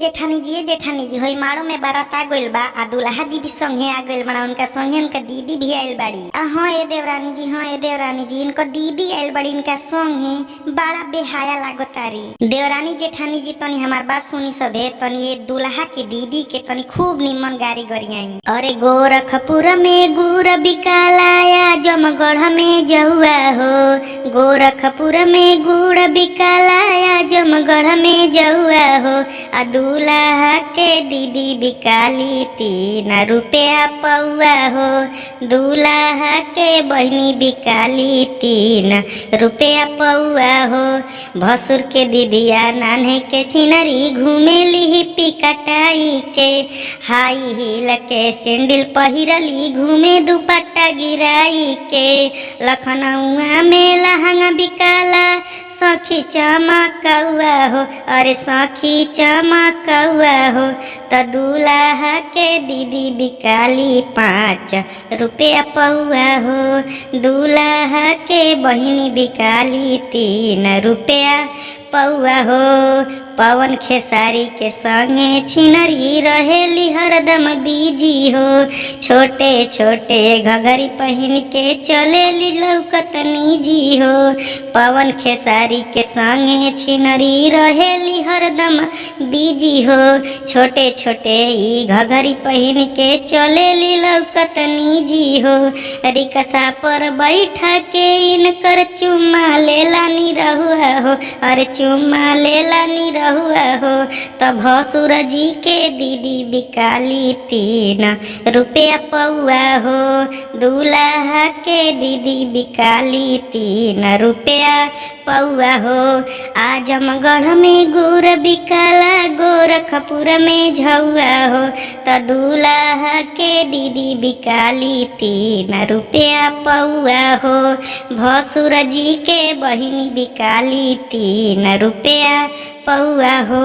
जेठानी जी होई माड़ो में बारात आ गइल बा आ दुल्हा जी भी संगे आ गइल बड़ा उनका संगे उनका दीदी भी आइल बाड़ी। हाँ ए देवरानी जी इनको दीदी आइल बड़ी इनका संगे बड़ा बेहाया लागतारी। देवरानी जेठानी जी तनी हमार बात सुनी सबे तनी ये दुल्हा के दीदी के तनी खूब निमन गारी गरियाई। अरे गोरखपुर में गुड़ बिकालाया जमगढ़ में जहुआ हो, गोरखपुर में गुड़ बिकालाया जमगढ़ में जहुआ हो, आ दूल्हा के दीदी बिकाली 3 रुपया पौआ हो, दूल्हा के बहनी बिकाली 3 रुपया पौआ हो। भसुर के दीदिया नान्हे के छिनरी घूमेली हिप्पी कटाई के, हाई हील के सैंडल पहिरली घूमे दुपट्टा गिराई के, लखनऊआ में लहंगा बिकाला सखी चमकौआ हो, अरे सखी चमकौआ हो, त दूल्हा के दीदी बिकाली 5 रुपया पौआ हो, दूल्हा के बहिनी बिकाली 3 रुपया पौआ हो। पवन खेसारी के संगे छिनरी रहेली हरदम बीजी हो, छोटे छोटे घघरी पहन के चलेली लौकत निजी हो, पवन खेसारी के संगे छिनरी रहेली हरदम बीजी हो, छोटे छोटे ई घघरी पहन के चलेली लौकत निजी हो, रिक्शा पर बैठा के इनकर चुम्मा लेला नी रहुआ हो, अरे चुम्मा लेला नी रहुआ हो, तब भसुर जी के दीदी बिकाली 3 रुपया पौआ हो, दूल्हा के दीदी बिकाली 3 रुपया पौआ हो। आजमगढ़ में गुड़ बिकाला गोरखपुर में झौआ हो, त दूल्हा के दीदी बिकाली 3 रुपया पौआ हो, भसुर जी के बहिनी बिकाली 3 रुपया पौआ हो।